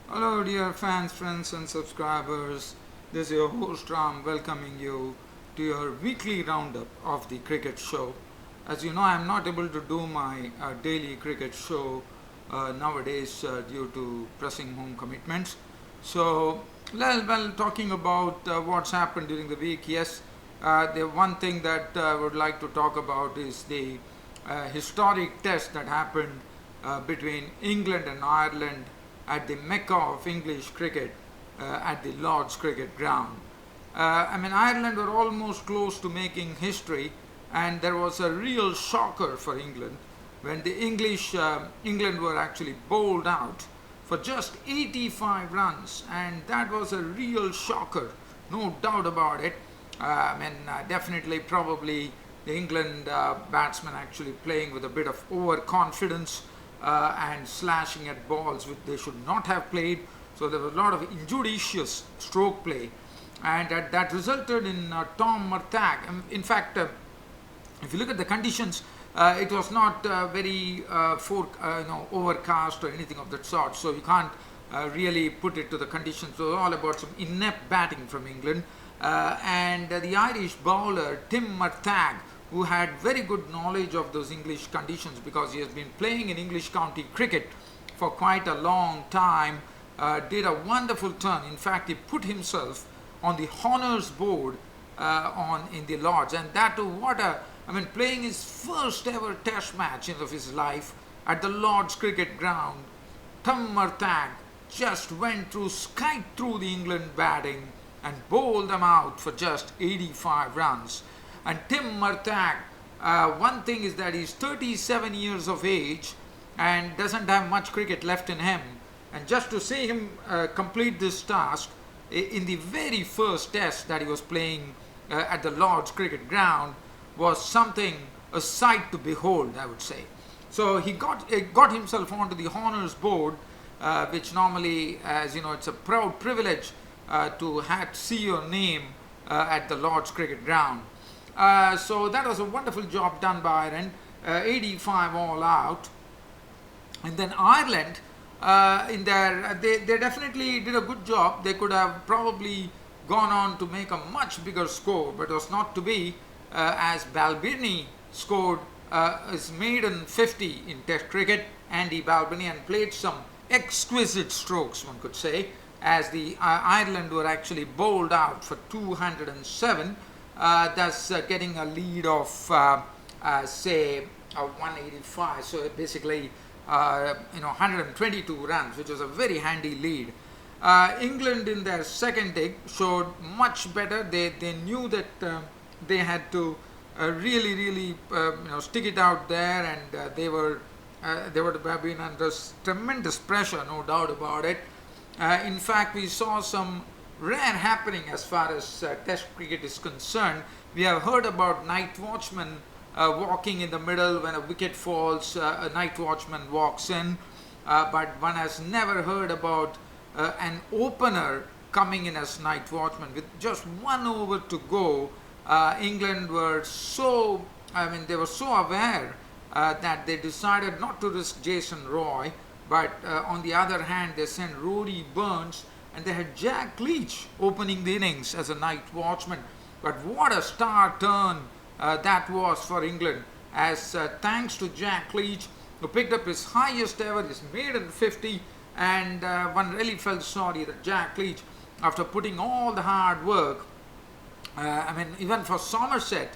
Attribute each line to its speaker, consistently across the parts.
Speaker 1: Hello, dear fans, friends, and subscribers. This is your host Ram welcoming you to your weekly roundup of the cricket show. As you know, I'm not able to do my daily cricket show nowadays due to pressing home commitments. So, talking about what's happened during the week, yes, the one thing that I would like to talk about is the historic test that happened between England and Ireland at the mecca of English cricket at the Lord's Cricket Ground. Ireland were almost close to making history, and there was a real shocker for England when the England were actually bowled out for just 85 runs, and that was a real shocker, no doubt about it. Definitely, probably the England batsmen actually playing with a bit of overconfidence and slashing at balls which they should not have played. So there was a lot of injudicious stroke play, and that resulted in Tom Murtagh. In fact, if you look at the conditions, it was not very overcast or anything of that sort. So you can't really put it to the conditions. So it was all about some inept batting from England, and the Irish bowler Tim Murtagh, who had very good knowledge of those English conditions because he has been playing in English county cricket for quite a long time, did a wonderful turn. In fact, he put himself on the honours board in the Lords, and that too, playing his first ever Test match of his life at the Lord's Cricket Ground. Tom Murtagh just went through, skite through the England batting and bowled them out for just 85 runs. And Tim Murtagh, one thing is that he's 37 years of age and doesn't have much cricket left in him. And just to see him complete this task in the very first test that he was playing at the Lord's Cricket Ground was something, a sight to behold, I would say. So he got himself onto the honours board, which normally, as you know, it's a proud privilege to see your name at the Lord's Cricket Ground. So that was a wonderful job done by Ireland, 85 all out. And then Ireland, they definitely did a good job. They could have probably gone on to make a much bigger score, but it was not to be, as Balbirnie scored his maiden 50 in Test cricket, Andy Balbirnie, and played some exquisite strokes, one could say, as the Ireland were actually bowled out for 207. Thus getting a lead of say 185, so basically 122 runs, which was a very handy lead. England in their second dig showed much better. They knew that they had to really stick it out there, and they would have been under tremendous pressure, no doubt about it. In fact, we saw some rare happening as far as Test cricket is concerned. We have heard about night watchmen walking in the middle when a wicket falls, a night watchman walks in, but one has never heard about an opener coming in as night watchman. With just 1 over to go, England were they were so aware that they decided not to risk Jason Roy, but on the other hand, they sent Rory Burns, and they had Jack Leach opening the innings as a night watchman. But what a star turn that was for England, as thanks to Jack Leach, who picked up his highest ever, his maiden 50, and one really felt sorry that Jack Leach, after putting all the hard work, even for Somerset,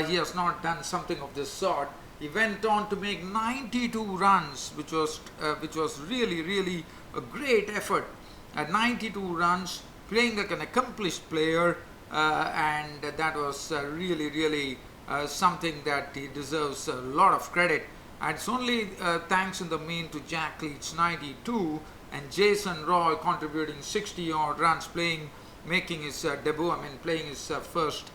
Speaker 1: he has not done something of this sort. He went on to make 92 runs, which was really a great effort. At 92 runs, playing like an accomplished player, and that was really something that he deserves a lot of credit. And it's only thanks in the main to Jack Leach's 92 and Jason Roy contributing 60 odd runs, making his debut, playing his first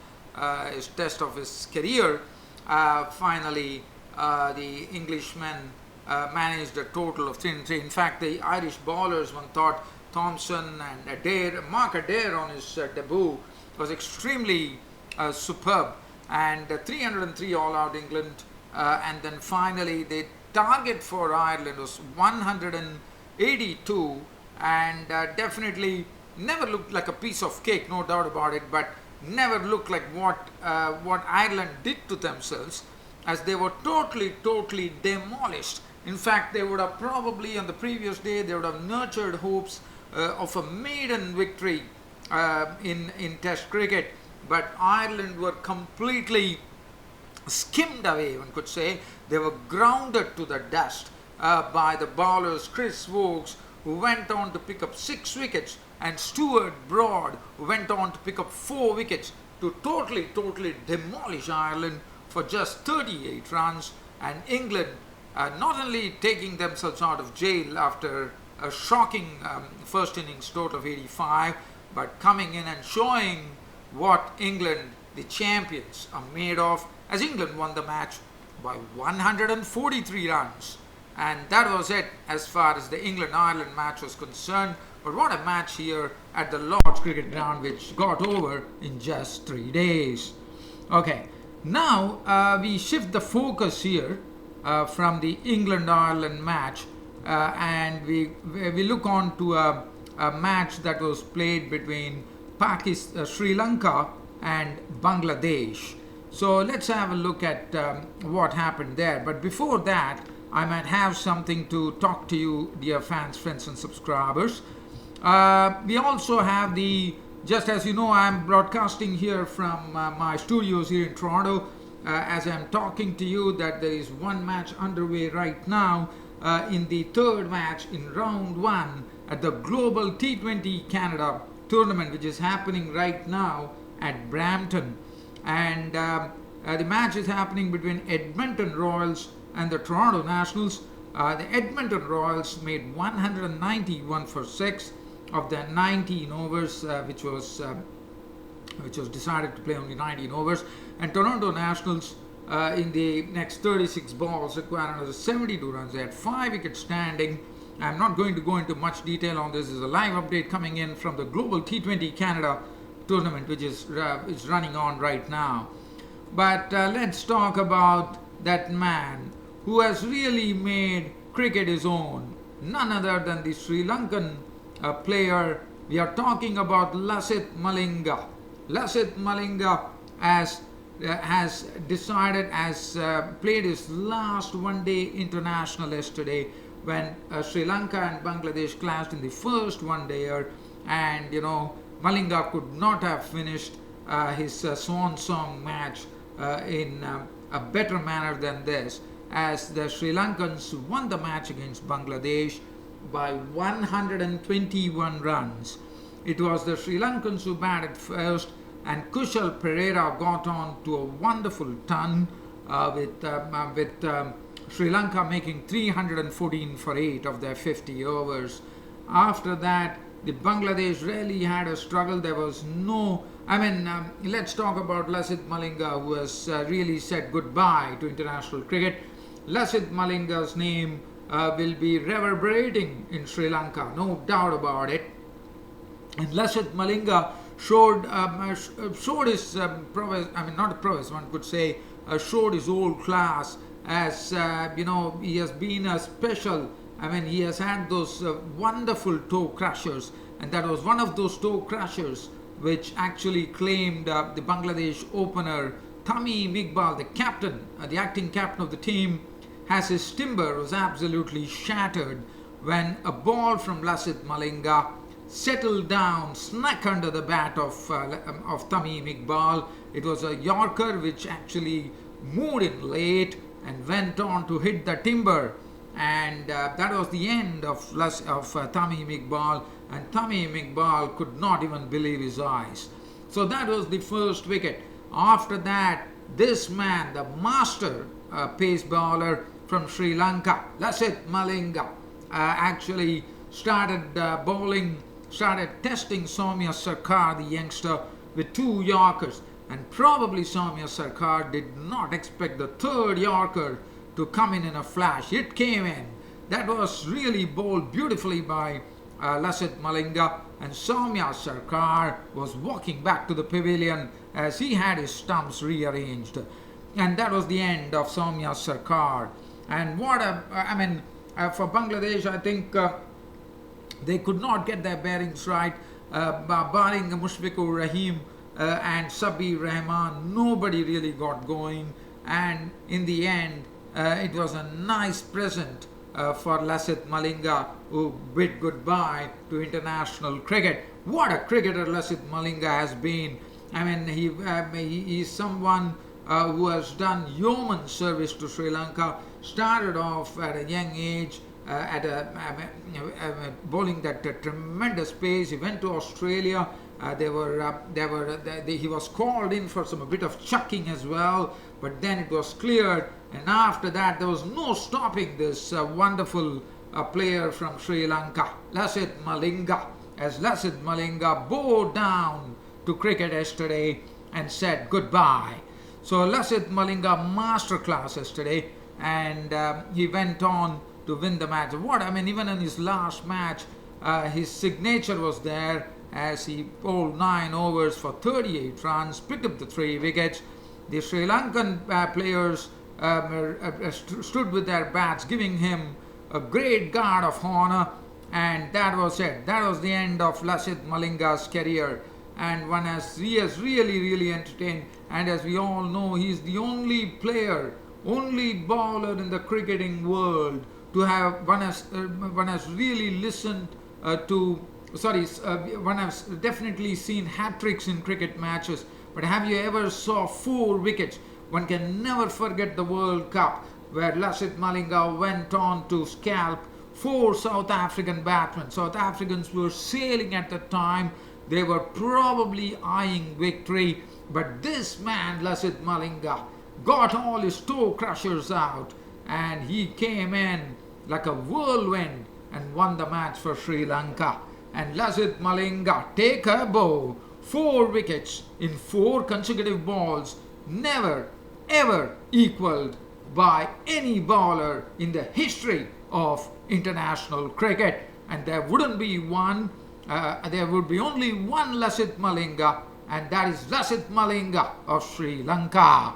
Speaker 1: his test of his career. Finally, the Englishmen managed a total of 3-3. In fact, the Irish bowlers, one thought, Thompson and Mark Adair on his debut was extremely superb, and 303 all out England, and then finally the target for Ireland was 182, and definitely never looked like a piece of cake, no doubt about it, but never looked like what Ireland did to themselves, as they were totally demolished. In fact, they would have probably on the previous day they would have nurtured hopes of a maiden victory in Test cricket, but Ireland were completely skimmed away, one could say. They were grounded to the dust by the bowlers Chris Wokes, who went on to pick up 6 wickets, and Stuart Broad, who went on to pick up 4 wickets to totally demolish Ireland for just 38 runs, and England not only taking themselves out of jail after a shocking first innings total of 85, but coming in and showing what England, the champions, are made of, as England won the match by 143 runs. And that was it as far as the England-Ireland match was concerned. But what a match here at the Lord's Cricket Ground, which got over in just 3 days. Okay, now we shift the focus here from the England-Ireland match and we look on to a match that was played between Sri Lanka and Bangladesh. So let's have a look at what happened there. But before that, I might have something to talk to you, dear fans, friends and subscribers. We also have just as you know, I'm broadcasting here from my studios here in Toronto. As I'm talking to you, that there is one match underway right now in the third match in round 1 at the Global T20 Canada tournament, which is happening right now at Brampton. And the match is happening between Edmonton Royals and the Toronto Nationals. The Edmonton Royals made 191 for 6 of their 19 overs, which was decided to play only 19 overs, and Toronto Nationals in the next 36 balls required another 72 runs. They had 5 wickets standing. I'm not going to go into much detail on this. This is a live update coming in from the Global T20 Canada tournament, which is running on right now. But let's talk about that man who has really made cricket his own, none other than the Sri Lankan player. We are talking about Lasith Malinga. Lasith Malinga has played his last one-day international yesterday when Sri Lanka and Bangladesh clashed in the first one-dayer, and you know, Malinga could not have finished his swan song match in a better manner than this, as the Sri Lankans won the match against Bangladesh by 121 runs. It was the Sri Lankans who batted first, and Kushal Perera got on to a wonderful ton with Sri Lanka making 314 for 8 of their 50 overs. After that, the Bangladesh really had a struggle. There was no, let's talk about Lasith Malinga, who has really said goodbye to international cricket. Lasith Malinga's name will be reverberating in Sri Lanka, no doubt about it. And Lasith Malinga showed his prowess, not prowess, one could say, showed his old class, as you know, he has been a special, he has had those wonderful toe crushers, and that was one of those toe crushers which actually claimed the Bangladesh opener Tamim Iqbal, the captain, the acting captain of the team, as his timber was absolutely shattered when a ball from Lasith Malinga settled down, snuck under the bat of Tamim Iqbal. It was a Yorker which actually moved in late and went on to hit the timber, and that was the end of Tamim Iqbal, and Tamim Iqbal could not even believe his eyes. So that was the first wicket. After that, this man, the master pace bowler from Sri Lanka, Lasith Malinga, actually started testing Soumya Sarkar, the youngster, with 2 Yorkers. And probably Soumya Sarkar did not expect the third Yorker to come in a flash. It came in. That was really bowled beautifully by Lasith Malinga, and Soumya Sarkar was walking back to the pavilion as he had his stumps rearranged. And that was the end of Soumya Sarkar. And what for Bangladesh, I think They could not get their bearings right, barring Mushfiqur Rahim and Sabir Rahman. Nobody really got going, and in the end, it was a nice present for Lasith Malinga, who bid goodbye to international cricket. What a cricketer Lasith Malinga has been. I mean, he is someone who has done yeoman service to Sri Lanka. Started off at a young age, bowling that tremendous pace. He went to Australia. He was called in for a bit of chucking as well, but then it was cleared, and after that there was no stopping this wonderful player from Sri Lanka, Lasith Malinga. As Lasith Malinga bowed down to cricket yesterday and said goodbye. So Lasith Malinga masterclass yesterday, and he went on to win the match. Even in his last match, his signature was there as he bowled 9 overs for 38 runs, picked up the 3 wickets. The Sri Lankan players stood with their bats, giving him a great guard of honor, and that was it. That was the end of Lasith Malinga's career, and he has really entertained. And as we all know, he is the only bowler in the cricketing world to have one has really listened one has definitely seen hat-tricks in cricket matches. But have you ever saw 4 wickets? One can never forget the World Cup, where Lasith Malinga went on to scalp 4 South African batsmen. South Africans were sailing at the time. They were probably eyeing victory. But this man, Lasith Malinga, got all his toe crushers out, and he came in like a whirlwind and won the match for Sri Lanka. And Lasith Malinga, take a bow, 4 wickets in 4 consecutive balls, never ever equaled by any bowler in the history of international cricket. And there wouldn't be one, there would be only one Lasith Malinga, and that is Lasith Malinga of Sri Lanka.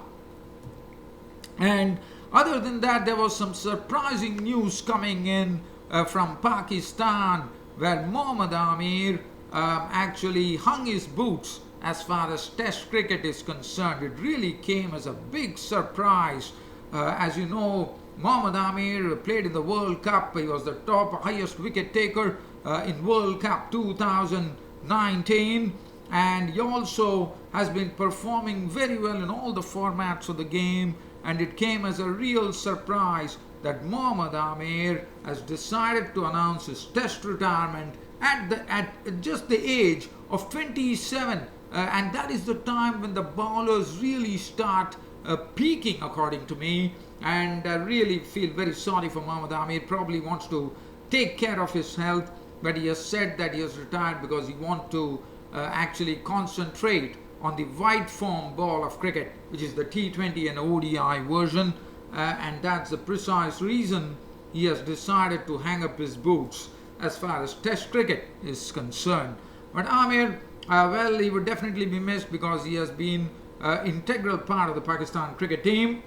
Speaker 1: And other than that, there was some surprising news coming in from Pakistan, where Mohammad Amir actually hung his boots as far as Test cricket is concerned. It really came as a big surprise. As you know, Mohammad Amir played in the World Cup. He was the highest wicket taker in World Cup 2019, and he also has been performing very well in all the formats of the game. And it came as a real surprise that Mohammad Amir has decided to announce his Test retirement at just the age of 27, and that is the time when the bowlers really start peaking, according to me. And I really feel very sorry for Mohammad Amir. Probably wants to take care of his health, but he has said that he has retired because he wants to actually concentrate on the wide form ball of cricket, which is the T20 and ODI version, and that's the precise reason he has decided to hang up his boots as far as Test cricket is concerned. But Amir, he would definitely be missed because he has been an integral part of the Pakistan cricket team.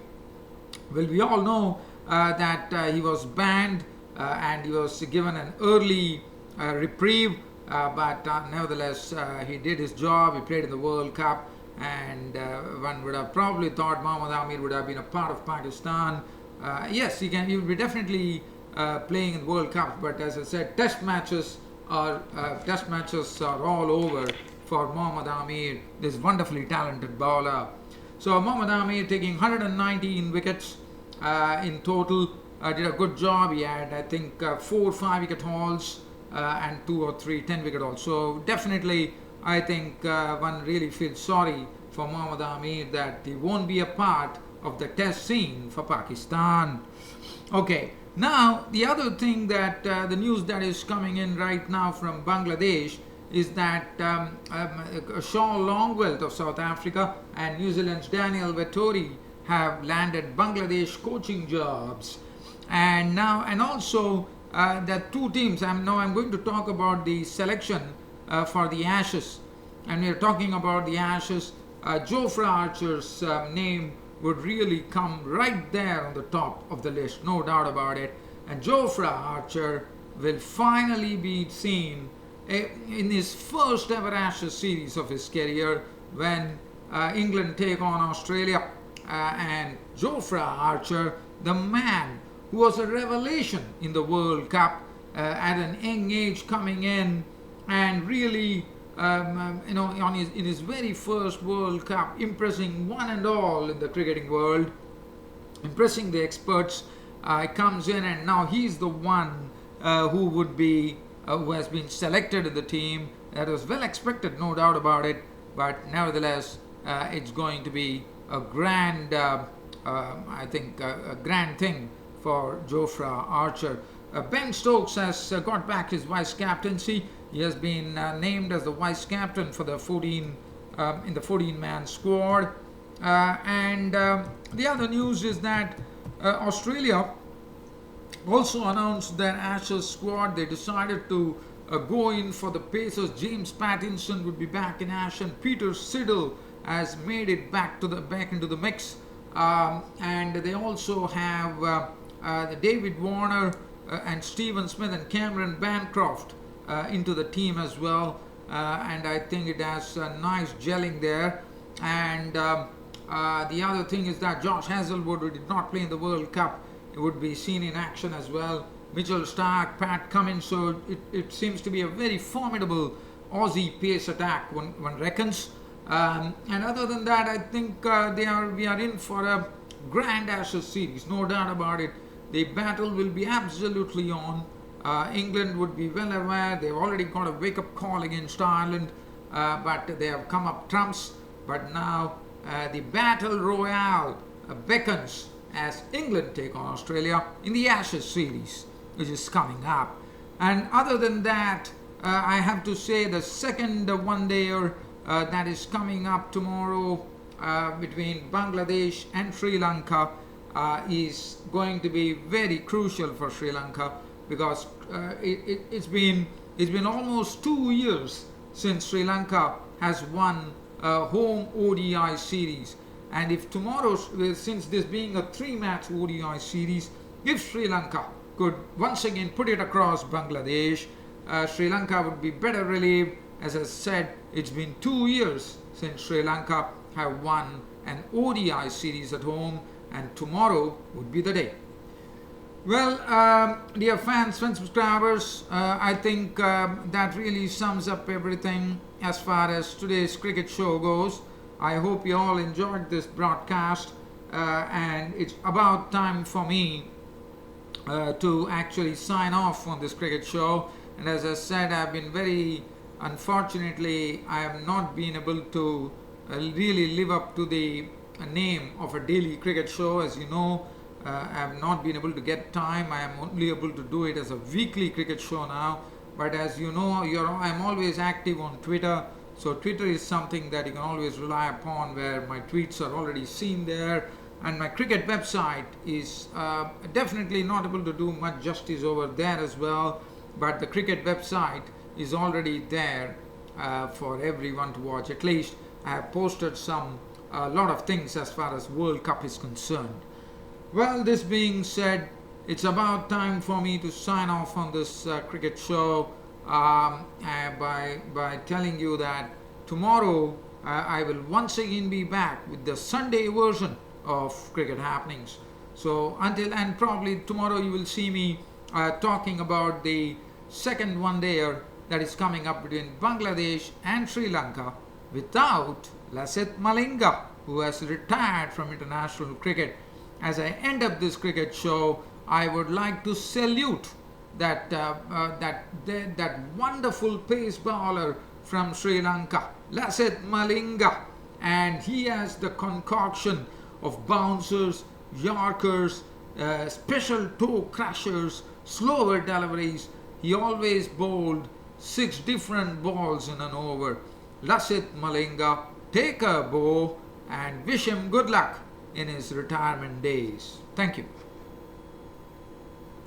Speaker 1: Well, we all know that he was banned and he was given an early reprieve, but nevertheless he did his job. He played in the World Cup, and one would have probably thought Mohammad Amir would have been a part of Pakistan. Yes, he would be definitely playing in World Cup, but as I said, Test matches are all over for Mohammad Amir, this wonderfully talented bowler. So Mohammad Amir taking 119 wickets in total, did a good job. He had, I think, 4 or 5 wicket hauls and 2 or 3 10-wicket hauls. So definitely, I think one really feels sorry for Mohammad Amir that he won't be a part of the Test scene for Pakistan. Okay, now the other thing that the news that is coming in right now from Bangladesh is that Shaw Longwell of South Africa and New Zealand's Daniel Vettori have landed Bangladesh coaching jobs, and also the 2 teams. I'm going to talk about the selection for the Ashes, and we're talking about the Ashes. Jofra Archer's name would really come right there on the top of the list, no doubt about it. And Jofra Archer will finally be seen in his first ever Ashes series of his career, when England take on Australia, and Jofra Archer, the man who was a revelation in the World Cup at an young age, coming in and really in his very first World Cup, impressing one and all in the cricketing world, impressing the experts, comes in, and now he's the one who has been selected in the team. That was well expected, no doubt about it, but nevertheless, it's going to be a grand, I think, a grand thing for Jofra Archer. Ben Stokes has got back his vice captaincy. He has been named as the vice captain for the 14-man squad. And the other news is that Australia also announced their Ashes squad. They decided to go in for the Pacers. James Pattinson would be back in action. Peter Siddle has made it back into the mix, and they also have David Warner and Stephen Smith and Cameron Bancroft into the team as well, and I think it has a nice gelling there. And the other thing is that Josh Hazlewood, who did not play in the World Cup, would be seen in action as well. Mitchell Starc, Pat Cummins, so it seems to be a very formidable Aussie pace attack, one reckons. And other than that, I think we are in for a grand Ashes series, no doubt about it. The battle will be absolutely on. England would be well aware. They've already got a wake-up call against Ireland, but they have come up trumps. But now the battle royale beckons as England take on Australia in the Ashes series, which is coming up. And other than that, I have to say the second one-dayer that is coming up tomorrow between Bangladesh and Sri Lanka is going to be very crucial for Sri Lanka, because it's been almost 2 years since Sri Lanka has won a home ODI series. And if tomorrow, since this being a 3-match ODI series, if Sri Lanka could once again put it across Bangladesh, Sri Lanka would be better relieved. As I said, it's been 2 years since Sri Lanka have won an ODI series at home, and tomorrow would be the day. Well, dear fans, subscribers, I think that really sums up everything as far as today's cricket show goes. I hope you all enjoyed this broadcast, and it's about time for me to actually sign off on this cricket show. And as I said, unfortunately, I have not been able to really live up to the name of a daily cricket show. As you know, I have not been able to get time. I am only able to do it as a weekly cricket show now. But as you know, I'm always active on Twitter. So Twitter is something that you can always rely upon, where my tweets are already seen there. And my cricket website is definitely not able to do much justice over there as well. But the cricket website is already there for everyone to watch. At least I have posted a lot of things as far as World Cup is concerned. Well, this being said, it's about time for me to sign off on this cricket show by telling you that tomorrow I will once again be back with the Sunday version of Cricket Happenings. So and probably tomorrow you will see me talking about the second one-dayer that is coming up between Bangladesh and Sri Lanka without Lasith Malinga, who has retired from international cricket. As I end up this cricket show, I would like to salute that wonderful pace bowler from Sri Lanka, Lasith Malinga, and he has the concoction of bouncers, yorkers, special toe crashers, slower deliveries. He always bowled 6 different balls in an over. Lasith Malinga, take a bow and wish him good luck in his retirement days. Thank you.